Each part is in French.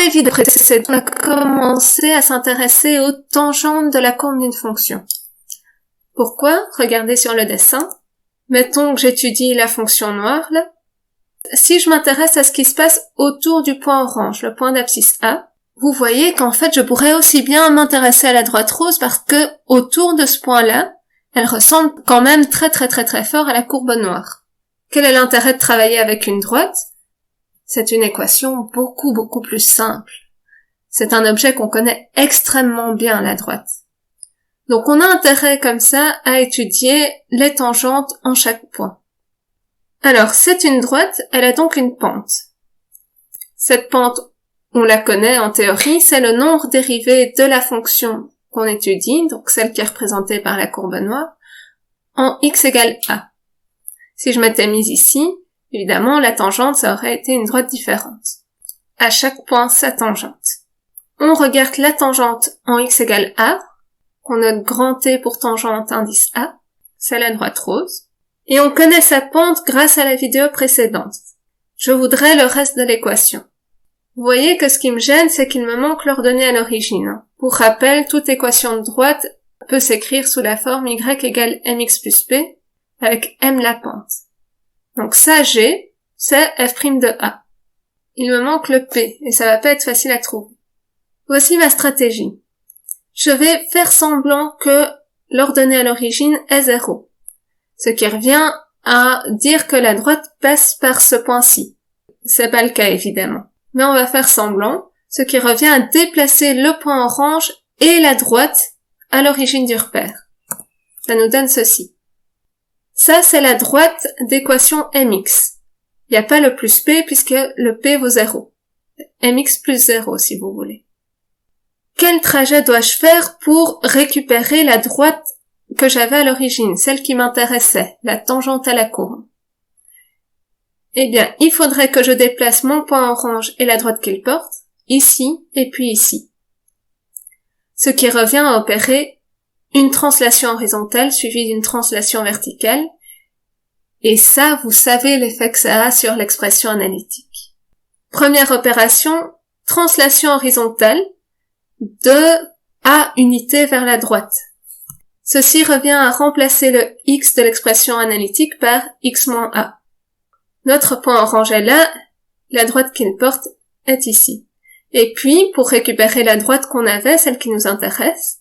les vidéos précédentes, on a commencé à s'intéresser aux tangentes de la courbe d'une fonction. Pourquoi? Regardez sur le dessin. Mettons que j'étudie la fonction noire, là. Si je m'intéresse à ce qui se passe autour du point orange, le point d'abscisse A, vous voyez qu'en fait, je pourrais aussi bien m'intéresser à la droite rose parce que autour de ce point-là, elle ressemble quand même très fort à la courbe noire. Quel est l'intérêt de travailler avec une droite? C'est une équation beaucoup plus simple. C'est un objet qu'on connaît extrêmement bien, la droite. Donc on a intérêt comme ça à étudier les tangentes en chaque point. Alors c'est une droite, elle a donc une pente. Cette pente, on la connaît en théorie, c'est le nombre dérivé de la fonction qu'on étudie, donc celle qui est représentée par la courbe noire, en x égale a. Si je m'étais mise ici, évidemment la tangente ça aurait été une droite différente. À chaque point sa tangente. On regarde la tangente en x égale a, qu'on note grand T pour tangente indice A, c'est la droite rose, et on connaît sa pente grâce à la vidéo précédente. Je voudrais le reste de l'équation. Vous voyez que ce qui me gêne, c'est qu'il me manque l'ordonnée à l'origine. Pour rappel, toute équation de droite peut s'écrire sous la forme y égale mx plus p, avec m la pente. Donc ça, G, c'est f' de A. Il me manque le P, et ça va pas être facile à trouver. Voici ma stratégie. Je vais faire semblant que l'ordonnée à l'origine est 0. Ce qui revient à dire que la droite passe par ce point-ci. C'est pas le cas, évidemment. Mais on va faire semblant, ce qui revient à déplacer le point orange et la droite à l'origine du repère. Ça nous donne ceci. Ça, c'est la droite d'équation mx. Il n'y a pas le plus p puisque le p vaut 0. mx plus 0 si vous voulez. Quel trajet dois-je faire pour récupérer la droite que j'avais à l'origine, celle qui m'intéressait, la tangente à la courbe? Eh bien, il faudrait que je déplace mon point orange et la droite qu'il porte, ici et puis ici. Ce qui revient à opérer une translation horizontale suivie d'une translation verticale, et ça, vous savez l'effet que ça a sur l'expression analytique. Première opération, translation horizontale de A unité vers la droite. Ceci revient à remplacer le x de l'expression analytique par x moins a. Notre point orange est là, la droite qu'il porte est ici. Et puis, pour récupérer la droite qu'on avait, celle qui nous intéresse,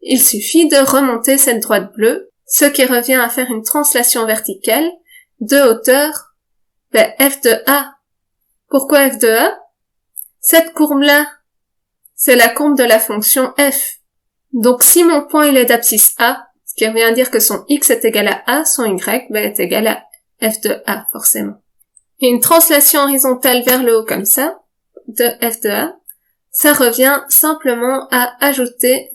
il suffit de remonter cette droite bleue, ce qui revient à faire une translation verticale de hauteur f de a. Pourquoi f de a? Cette courbe-là, c'est la courbe de la fonction f. Donc si mon point il est d'abscisse a, ce qui revient à dire que son x est égal à a, son y est égal à f de a, forcément. Et une translation horizontale vers le haut comme ça, de f de a, ça revient simplement à ajouter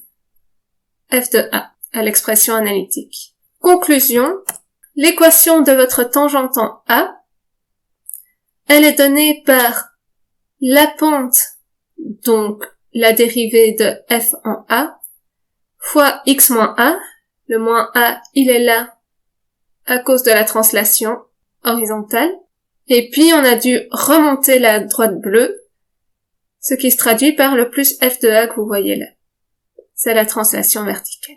f de a à l'expression analytique. Conclusion, l'équation de votre tangente en a, elle est donnée par la pente, donc la dérivée de f en a, fois x moins a, le moins a, il est là à cause de la translation horizontale, et puis on a dû remonter la droite bleue, ce qui se traduit par le plus f de a que vous voyez là. C'est la translation verticale.